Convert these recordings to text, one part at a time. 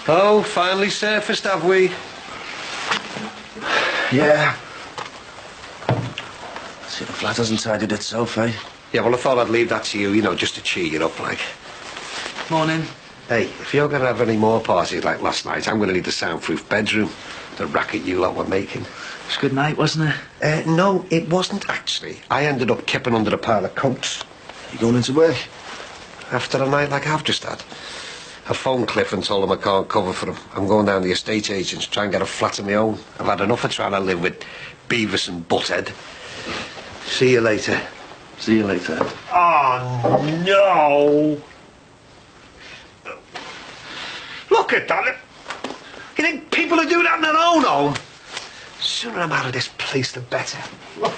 Oh, finally surfaced, have we? Yeah. See, the flat hasn't tidied itself, eh? Yeah, well, I thought I'd leave that to you, just to cheer you up, like. Morning. Hey, if you're going to have any more parties like last night, I'm going to need a soundproof bedroom. The racket you lot were making. It was a good night, wasn't it? No, it wasn't, actually. I ended up kipping under a pile of coats. You going into work? After a night like I've just had. I phoned Cliff and told him I can't cover for him. I'm going down to the estate agents to try and get a flat of my own. I've had enough of trying to live with Beavis and Butthead. See you later. See you later. Oh, no! Look at that. You think people would do that in their own home? The sooner I'm out of this place, the better. Look.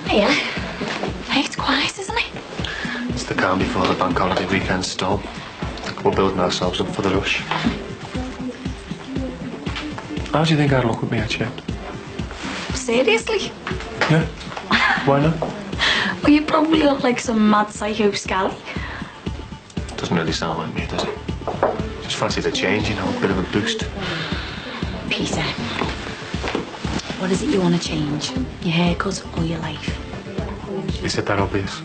Hiya. Hey, it's quiet, isn't it? It's the calm before the bank holiday weekend storm. We're building ourselves up for the rush. How do you think I'd look with me head shaved? Seriously? Yeah. Why not? Well, you probably look like some mad psycho scally. Doesn't really sound like me, does it? Just fancy the change, a bit of a boost. Peter, what is it you want to change? Your haircut or your life? Is it that obvious?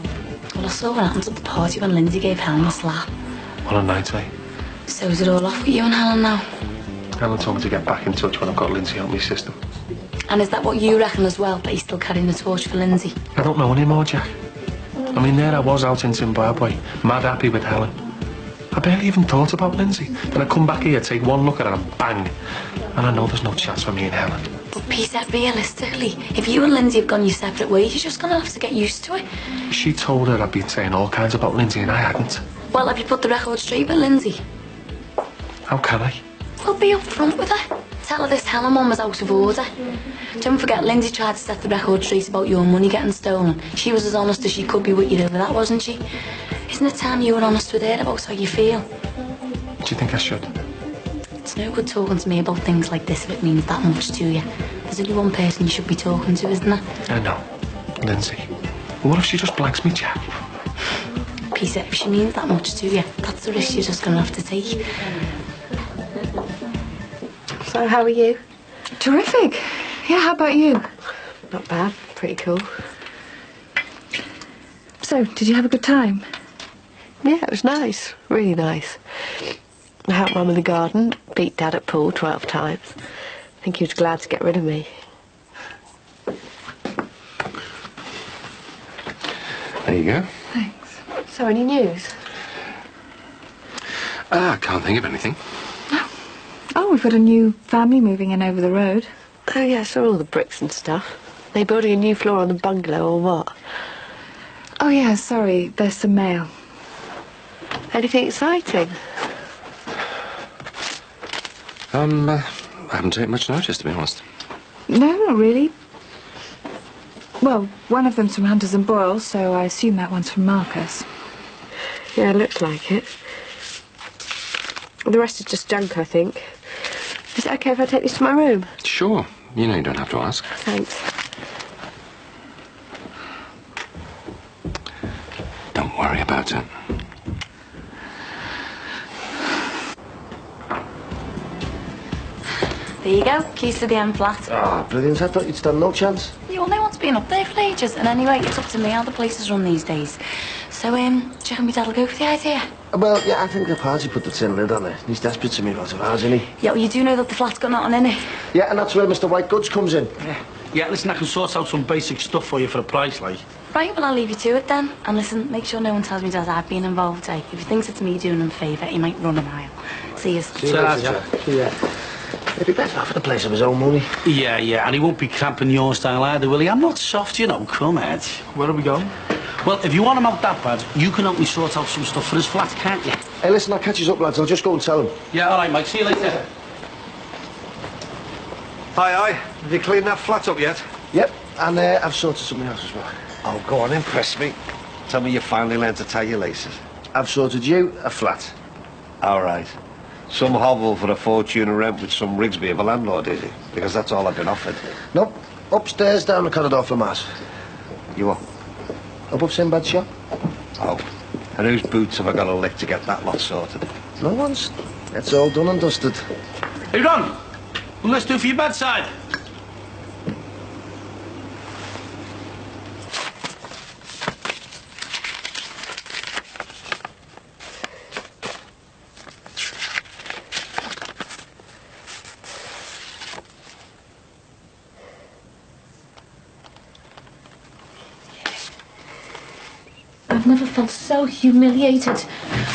Well, I saw what happened at the party when Lindsay gave Helen a slap. What a night, eh? So is it all off with you and Helen now? Helen told me to get back in touch when I've got Lindsay out my system. And is that what you reckon as well, that he's still carrying the torch for Lindsay? I don't know anymore, Jack. I mean, there I was out in Zimbabwe, mad happy with Helen. I barely even thought about Lindsay. Then I come back here, take one look at her and bang. And I know there's no chance for me and Helen. But Peter, realistically, if you and Lindsay have gone your separate ways, you're just going to have to get used to it. She told her I'd been saying all kinds about Lindsay and I hadn't. Well, have you put the record straight with Lindsay? How can I? Well, be upfront with her. Tell her this Helen one was out of order. Don't forget, Lindsay tried to set the record straight about your money getting stolen. She was as honest as she could be with you over that, wasn't she? Isn't it time you were honest with her about how you feel? Do you think I should? It's no good talking to me about things like this if it means that much to you. There's only one person you should be talking to, isn't there? I know. Lindsay. What if she just blanks me, Jack? Peter, if she means that much to you, that's the risk you're just going to have to take. So, how are you? Terrific. Yeah, how about you? Not bad. Pretty cool. So, did you have a good time? Yeah, it was nice. Really nice. I helped Mum in the garden, beat Dad at pool 12 times. I think he was glad to get rid of me. There you go. Thanks. So, any news? I can't think of anything. Oh, we've got a new family moving in over the road. Oh, yeah, I saw all the bricks and stuff. They building a new floor on the bungalow or what? Oh, yeah, sorry. There's some mail. Anything exciting? I haven't taken much notice, to be honest. No, not really. Well, one of them's from Hunters and Boyles, so I assume that one's from Marcus. Yeah, it looks like it. The rest is just junk, I think. Is it okay if I take this to my room? Sure. You don't have to ask. Thanks. Don't worry about it. There you go, keys to the end flat. Ah, brilliant. I thought you'd stand no chance. You all know what's been up there for ages. And anyway, it's up to me how the place is run these days. So, do you reckon my dad'll go for the idea? Well, yeah, I think the party put the tin lid on it. He's desperate to move out of ours, isn't he? Yeah, well, you do know that the flat's got nothing in it. Yeah, and that's where Mr. White Goods comes in. Yeah, listen, I can sort out some basic stuff for you for a price, like. Right, well, I'll leave you to it then. And listen, make sure no one tells me that I've been involved, eh? If he thinks it's me doing him a favour, he might run a mile. See you. See you later, Jack. Yeah. He'd be better off in a place of his own money. Yeah, and he won't be cramping your style either, will he? I'm not soft, Come, Ed. Where are we going? Well, if you want him out that bad, you can help me sort out some stuff for his flat, can't you? Hey, listen, I'll catch you up, lads. I'll just go and tell him. Yeah, all right, Mike. See you later. Aye. Have you cleaned that flat up yet? Yep, and I've sorted something else as well. Oh, go on, impress me. Tell me you finally learned to tie your laces. I've sorted you a flat. All right. Some hovel for a fortune of rent with some Rigsby of a landlord, is it? Because that's all I've been offered. Nope, upstairs down the corridor from us. You what? Above Sinbad's shop. Oh. And whose boots have I got to lick to get that lot sorted? No one's. It's all done and dusted. Hey, Ron, what let's do for your bedside? I've never felt so humiliated.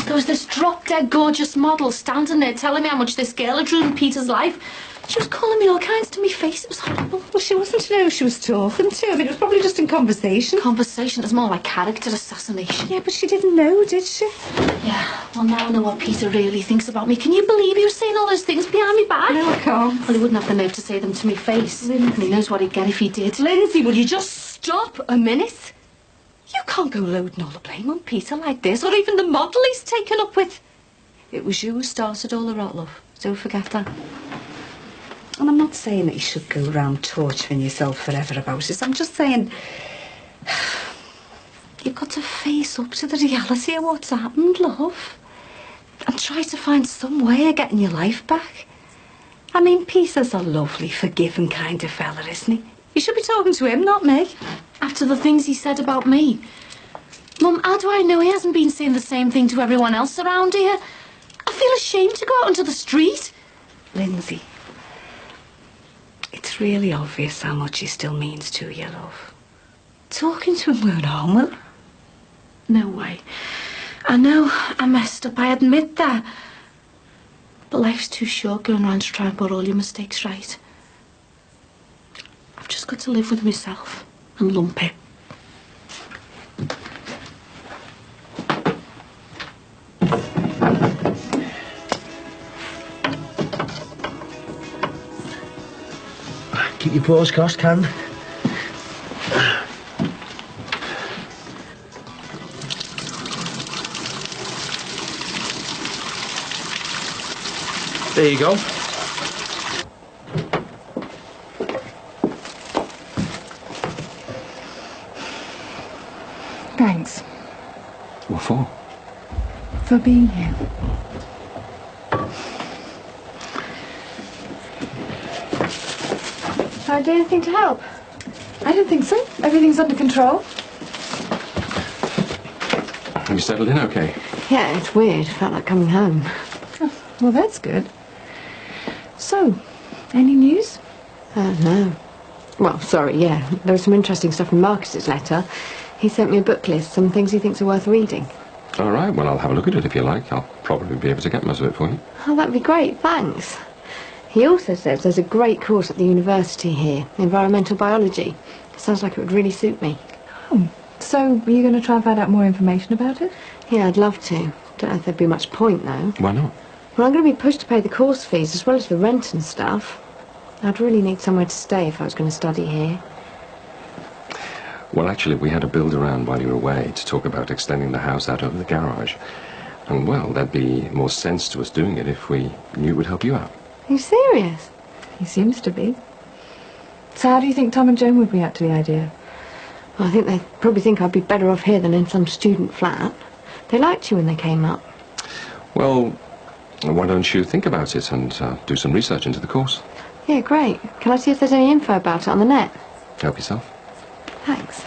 There was this drop-dead gorgeous model standing there telling me how much this girl had ruined Peter's life. She was calling me all kinds to my face. It was horrible. Well, she wasn't to know who she was talking to. I mean, it was probably just in conversation. Conversation is more like character assassination. Yeah, but she didn't know, did she? Yeah, well, now I know what Peter really thinks about me. Can you believe he was saying all those things behind my back? No, I can't. Well, he wouldn't have the nerve to say them to my face. Lindsay. And he knows what he'd get if he did. Lindsay, will you just stop a minute? You can't go loading all the blame on Peter like this, or even the model he's taken up with. It was you who started all the rot, love. Don't forget that. And I'm not saying that you should go around torturing yourself forever about it. I'm just saying you've got to face up to the reality of what's happened, love. And try to find some way of getting your life back. I mean, Peter's a lovely, forgiving kind of fella, isn't he? You should be talking to him, not me. After the things he said about me. Mum, how do I know he hasn't been saying the same thing to everyone else around here? I feel ashamed to go out onto the street. Lindsay, it's really obvious how much he still means to you, love. Talking to him won't harm him. No way. I know I messed up, I admit that. But life's too short going around to try and put all your mistakes right. I've just got to live with myself and lump it. Keep your paws crossed, Can. There you go. Thanks What for? for being here. Can I do anything to help? I don't think so. Everything's under control. Have you settled in okay? Yeah, it's weird. Felt like coming home. Oh, well, that's good. So, any news? No. Well, sorry, yeah. There was some interesting stuff in Marcus's letter. He sent me a book list, some things he thinks are worth reading. All right, well, I'll have a look at it if you like. I'll probably be able to get most of it for you. Oh, that'd be great, thanks. He also says there's a great course at the university here, environmental biology. Sounds like it would really suit me. Oh, so are you going to try and find out more information about it? Yeah, I'd love to. Don't know if there'd be much point, though. Why not? Well, I'm going to be pushed to pay the course fees as well as the rent and stuff. I'd really need somewhere to stay if I was going to study here. Well, actually, we had a build around while you were away to talk about extending the house out over the garage. And, well, there'd be more sense to us doing it if we knew it would help you out. Are you serious? He seems to be. So how do you think Tom and Joan would react to the idea? Well, I think they probably think I'd be better off here than in some student flat. They liked you when they came up. Well, why don't you think about it and do some research into the course? Yeah, great. Can I see if there's any info about it on the net? Help yourself. Thanks.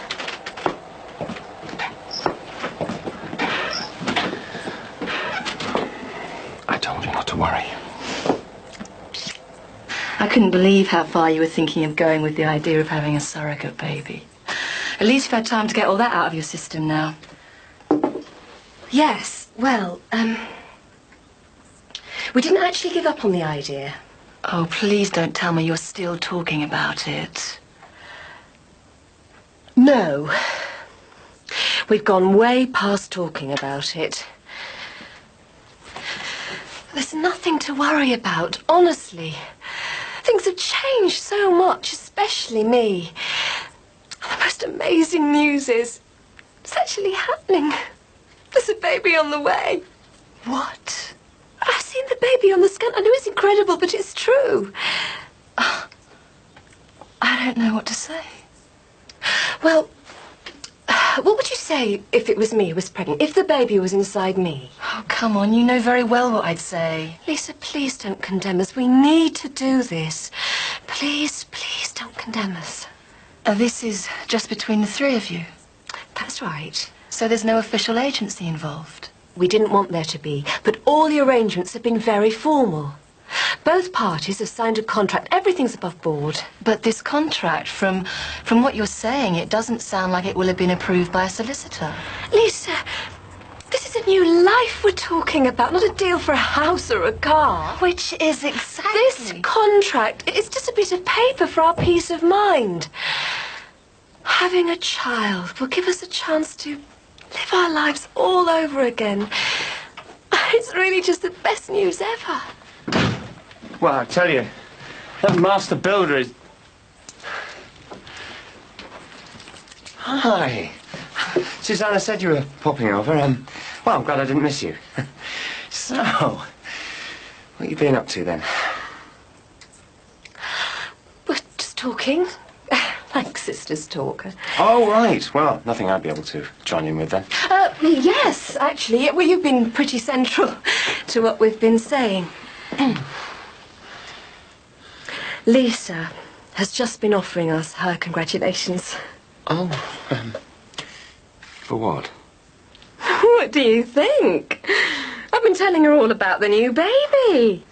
I told you not to worry. I couldn't believe how far you were thinking of going with the idea of having a surrogate baby. At least you've had time to get all that out of your system now. Yes, well, we didn't actually give up on the idea. Oh, please don't tell me you're still talking about it. No. We've gone way past talking about it. There's nothing to worry about, honestly. Things have changed so much, especially me. The most amazing news is it's actually happening. There's a baby on the way. What? I've seen the baby on the scan. I know it's incredible, but it's true. I don't know what to say. Well, what would you say if it was me who was pregnant? If the baby was inside me? Oh, come on, you know very well what I'd say. Lisa, please don't condemn us. We need to do this. Please, please don't condemn us. This is just between the three of you. That's right. So there's no official agency involved? We didn't want there to be, but all the arrangements have been very formal. Both parties have signed a contract. Everything's above board. But this contract, from what you're saying, it doesn't sound like it will have been approved by a solicitor. Lisa, this is a new life we're talking about, not a deal for a house or a car. Which is exactly... This contract, it's just a bit of paper for our peace of mind. Having a child will give us a chance to live our lives all over again. It's really just the best news ever. Well, I tell you, that master builder is... Hi. Susanna said you were popping over. Well, I'm glad I didn't miss you. So, what you been up to then? We're just talking. Like sisters talk. Oh, right. Well, nothing I'd be able to join in with then. Yes, actually. Well, you've been pretty central to what we've been saying. Lisa has just been offering us her congratulations. Oh, for what? What do you think? I've been telling her all about the new baby.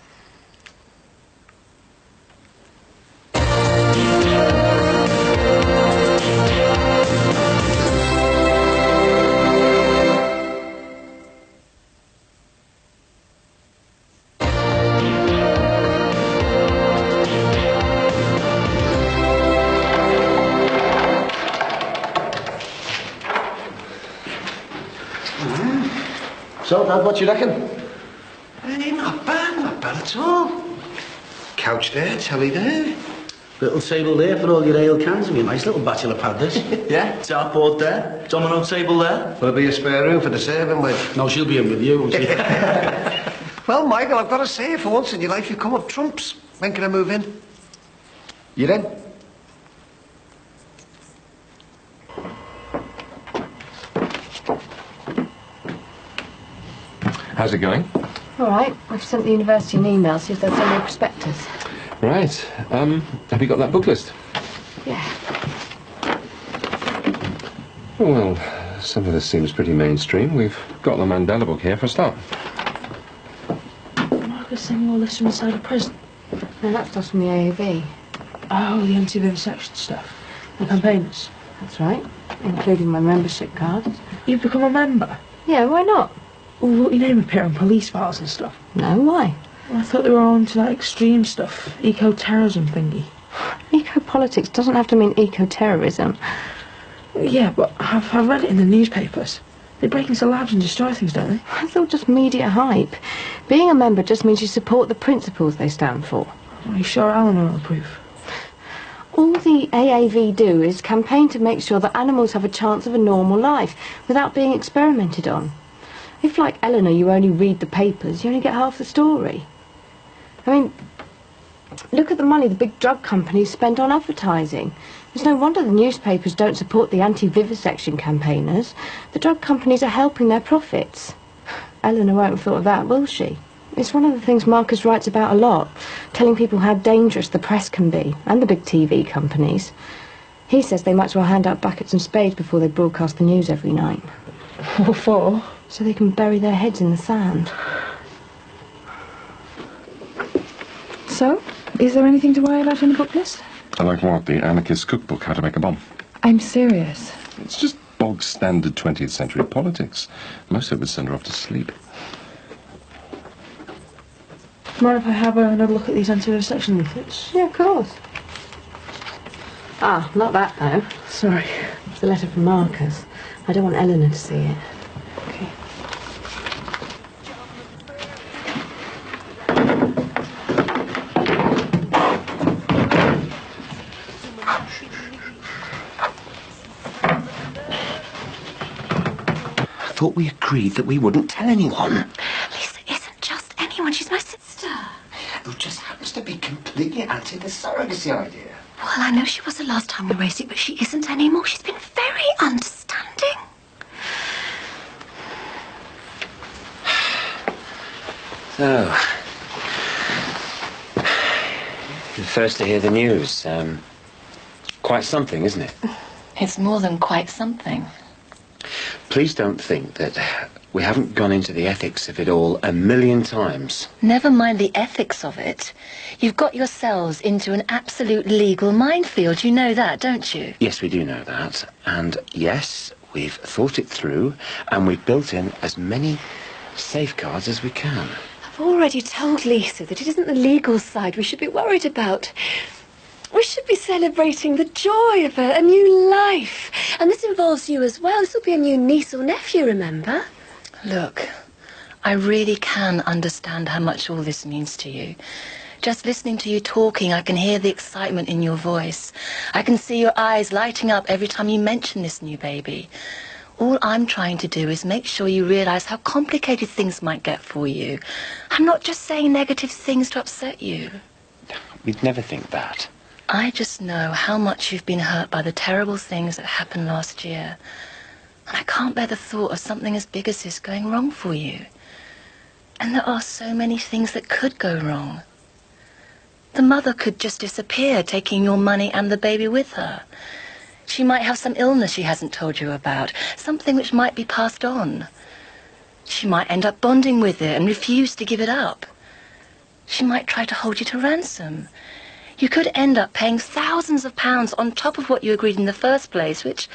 So, Dad, what you reckon? Hey, not bad at all. Couch there, telly there. Little table there for all your ale cans. It'll be a nice little bachelor pad, this. Yeah, dartboard there. Domino table there. Will there be a spare room for the serving with? No, she'll be in with you, won't she? Well, Michael, I've got to say, for once in your life, you've come up trumps. When can I move in? You in? How's it going? All right. I've sent the university an email, see if they'll send me a prospectus. Right. Have you got that book list? Yeah. Well, some of this seems pretty mainstream. We've got the Mandela book here for a start. Marcus sending all this from inside a prison. No, that's just from the AAV. Oh, the anti-vivisection stuff. The campaigners. That's right. Including my membership card. You've become a member? Yeah, why not? Well, won't your name appear on police files and stuff? No, why? Well, I thought they were all into that extreme stuff. Eco-terrorism thingy. Eco-politics doesn't have to mean eco-terrorism. Yeah, but I've read it in the newspapers. They break into labs and destroy things, don't they? It's all just media hype. Being a member just means you support the principles they stand for. Are you sure Alan will approve? All the AAV do is campaign to make sure that animals have a chance of a normal life without being experimented on. If, like Eleanor, you only read the papers, you only get half the story. I mean, look at the money the big drug companies spend on advertising. It's no wonder the newspapers don't support the anti-vivisection campaigners. The drug companies are helping their profits. Eleanor won't have thought of that, will she? It's one of the things Marcus writes about a lot, telling people how dangerous the press can be, and the big TV companies. He says they might as well hand out buckets and spades before they broadcast the news every night. What for? So they can bury their heads in the sand. So, is there anything to worry about in the book list? I like what? The anarchist cookbook, How to Make a Bomb. I'm serious. It's just bog standard 20th century politics. Most of it would send her off to sleep. Mind if I have another look at these anti-vivisection leaflets? Yeah, of course. Ah, not that, though. Sorry. It's a letter from Marcus. I don't want Eleanor to see it. Okay. thought we agreed that we wouldn't tell anyone. Lisa isn't just anyone. She's my sister. Who just happens to be completely anti the surrogacy idea. Well, I know she was the last time we raised it, but she isn't anymore. She's been very understanding. So, you're the first to hear the news. Quite something, isn't it? It's more than quite something. Please don't think that we haven't gone into the ethics of it all a million times. Never mind the ethics of it. You've got yourselves into an absolute legal minefield. You know that, don't you? Yes, we do know that. And yes, we've thought it through, and we've built in as many safeguards as we can. I've already told Lisa that it isn't the legal side we should be worried about. We should be celebrating the joy of a new life. And this involves you as well. This will be a new niece or nephew, remember? Look, I really can understand how much all this means to you. Just listening to you talking, I can hear the excitement in your voice. I can see your eyes lighting up every time you mention this new baby. All I'm trying to do is make sure you realise how complicated things might get for you. I'm not just saying negative things to upset you. We'd never think that. I just know how much you've been hurt by the terrible things that happened last year. And I can't bear the thought of something as big as this going wrong for you. And there are so many things that could go wrong. The mother could just disappear, taking your money and the baby with her. She might have some illness she hasn't told you about, something which might be passed on. She might end up bonding with it and refuse to give it up. She might try to hold you to ransom. You could end up paying thousands of pounds on top of what you agreed in the first place, which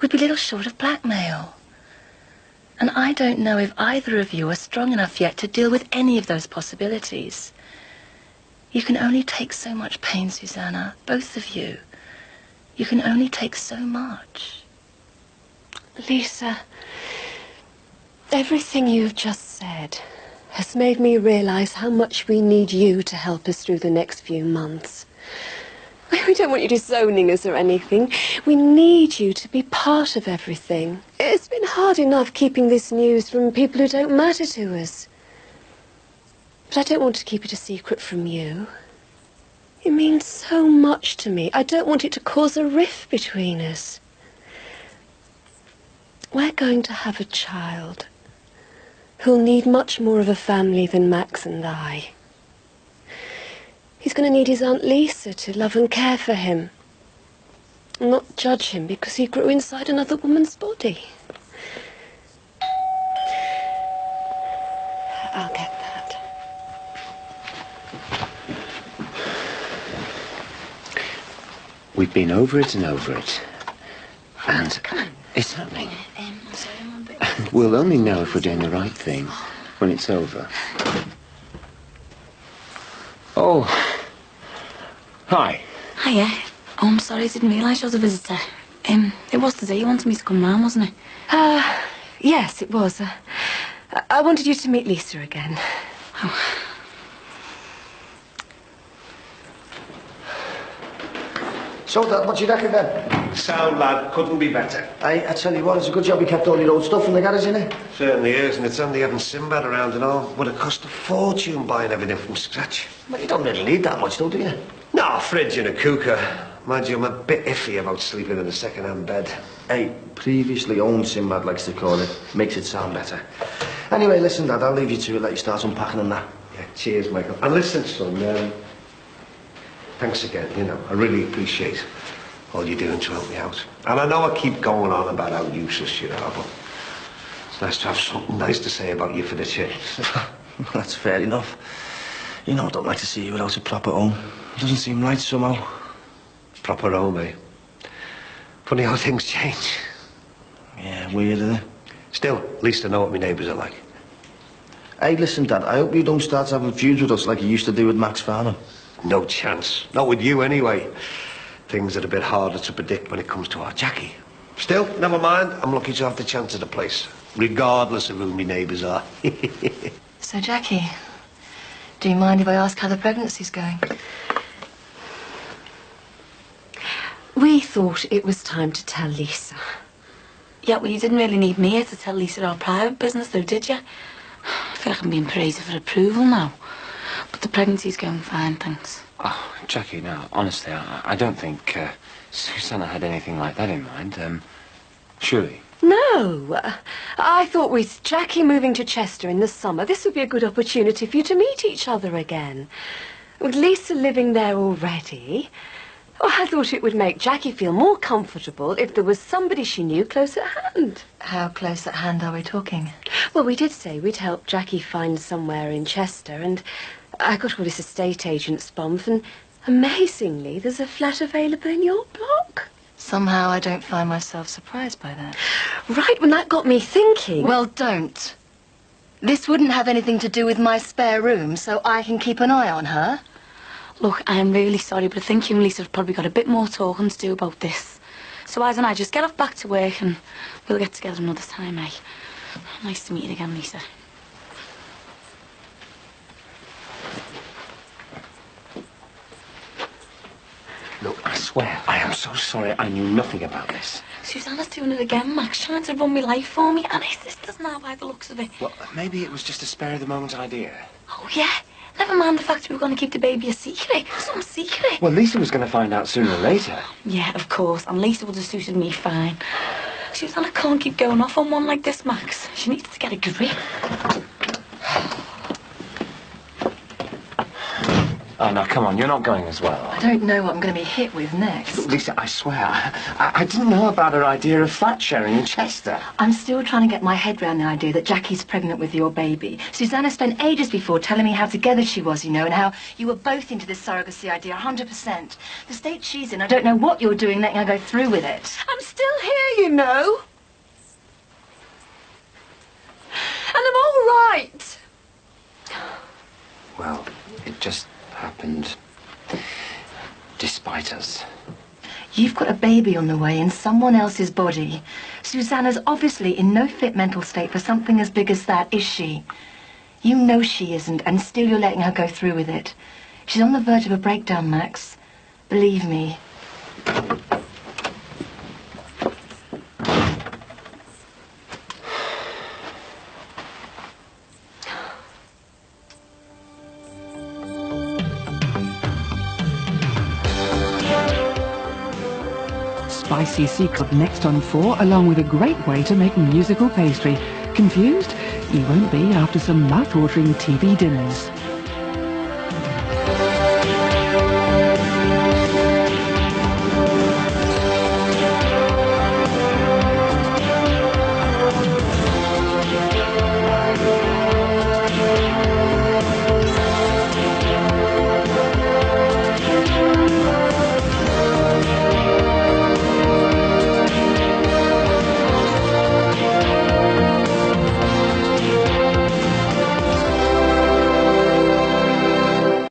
would be little short of blackmail. And I don't know if either of you are strong enough yet to deal with any of those possibilities. You can only take so much pain, Susanna, both of you. You can only take so much. Lisa, everything you've just said has made me realise how much we need you to help us through the next few months. We don't want you disowning us or anything. We need you to be part of everything. It's been hard enough keeping this news from people who don't matter to us. But I don't want to keep it a secret from you. It means so much to me. I don't want it to cause a rift between us. We're going to have a child who'll need much more of a family than Max and I. He's going to need his Aunt Lisa to love and care for him, and not judge him because he grew inside another woman's body. I'll get that. We've been over it and over it. And it's happening. We'll only know if we're doing the right thing when it's over. Oh. Hi. Hiya. Oh, I'm sorry, I didn't realise you was a visitor. It was today you wanted me to come round, wasn't it? Yes, it was. I wanted you to meet Lisa again. Oh. So, Dad, what do you reckon then? Sound, lad. Couldn't be better. I tell you what, it's a good job we kept all your old stuff in the garage, innit? Certainly is, and it's only having Sinbad around and all. Would have cost a fortune buying everything from scratch. Well, you don't really need that much, though, do you? No, fridge and a cooker. Mind you, I'm a bit iffy about sleeping in a second-hand bed. Hey, previously owned Sinbad likes to call it. Makes it sound better. Anyway, listen, Dad, I'll leave you to it, let you start unpacking and that. Yeah, cheers, Michael. And listen, son, thanks again, you know. I really appreciate all you're doing to help me out. And I know I keep going on about how useless you are, but it's nice to have something nice to say about you for the change. That's fair enough. You know, I don't like to see you without a proper home. It doesn't seem right somehow. Proper home, eh? Funny how things change. Yeah, weird, isn't it? Still, at least I know what my neighbours are like. Hey, listen, Dad, I hope you don't start having feuds with us like you used to do with Max Farnham. No chance. Not with you, anyway. Things are a bit harder to predict when it comes to our Jackie. Still, never mind. I'm lucky to have the chance of the place, regardless of who my neighbours are. So, Jackie, do you mind if I ask how the pregnancy's going? We thought it was time to tell Lisa. Yeah, well, you didn't really need me here to tell Lisa our private business, though, did you? I feel like I'm being praised for approval now. But the pregnancy's going fine, thanks. Oh, Jackie, no, honestly, I don't think Susanna had anything like that in mind. Surely. No. I thought with Jackie moving to Chester in the summer, this would be a good opportunity for you to meet each other again. With Lisa living there already, I thought it would make Jackie feel more comfortable if there was somebody she knew close at hand. How close at hand are we talking? Well, we did say we'd help Jackie find somewhere in Chester, and I got all this estate agent's bump, and amazingly, there's a flat available in your block. Somehow I don't find myself surprised by that. Right, when that got me thinking... Well, don't. This wouldn't have anything to do with my spare room, so I can keep an eye on her. Look, I am really sorry, but I think you and Lisa have probably got a bit more talking to do about this. So why don't I just get off back to work and we'll get together another time, eh? Nice to meet you again, Lisa. Look, I swear, I am so sorry I knew nothing about this. Susanna's doing it again, Max, trying to run my life for me, and his sister's now by the looks of it. Well, maybe it was just a spur-of-the-moment idea. Oh, yeah? Never mind the fact we were going to keep the baby a secret. Some secret. Well, Lisa was going to find out sooner or later. Yeah, of course. And Lisa would have suited me fine. Susanna can't keep going off on one like this, Max. She needs to get a grip. Oh, now, come on, you're not going as well. I don't know what I'm going to be hit with next. Look, Lisa, I swear, I didn't know about her idea of flat sharing in Chester. I'm still trying to get my head around the idea that Jackie's pregnant with your baby. Susanna spent ages before telling me how together she was, you know, and how you were both into this surrogacy idea, 100%. The state she's in, I don't know what you're doing letting her go through with it. I'm still here, you know. And I'm all right. Well, it just happened despite us. You've got a baby on the way in someone else's body. Susanna's obviously in no fit mental state for something as big as that, is she? You know she isn't, and still you're letting her go through with it. She's on the verge of a breakdown, Max. Believe me. Spicy Secret next on 4, along with a great way to make musical pastry. Confused? You won't be after some mouth-watering TV dinners.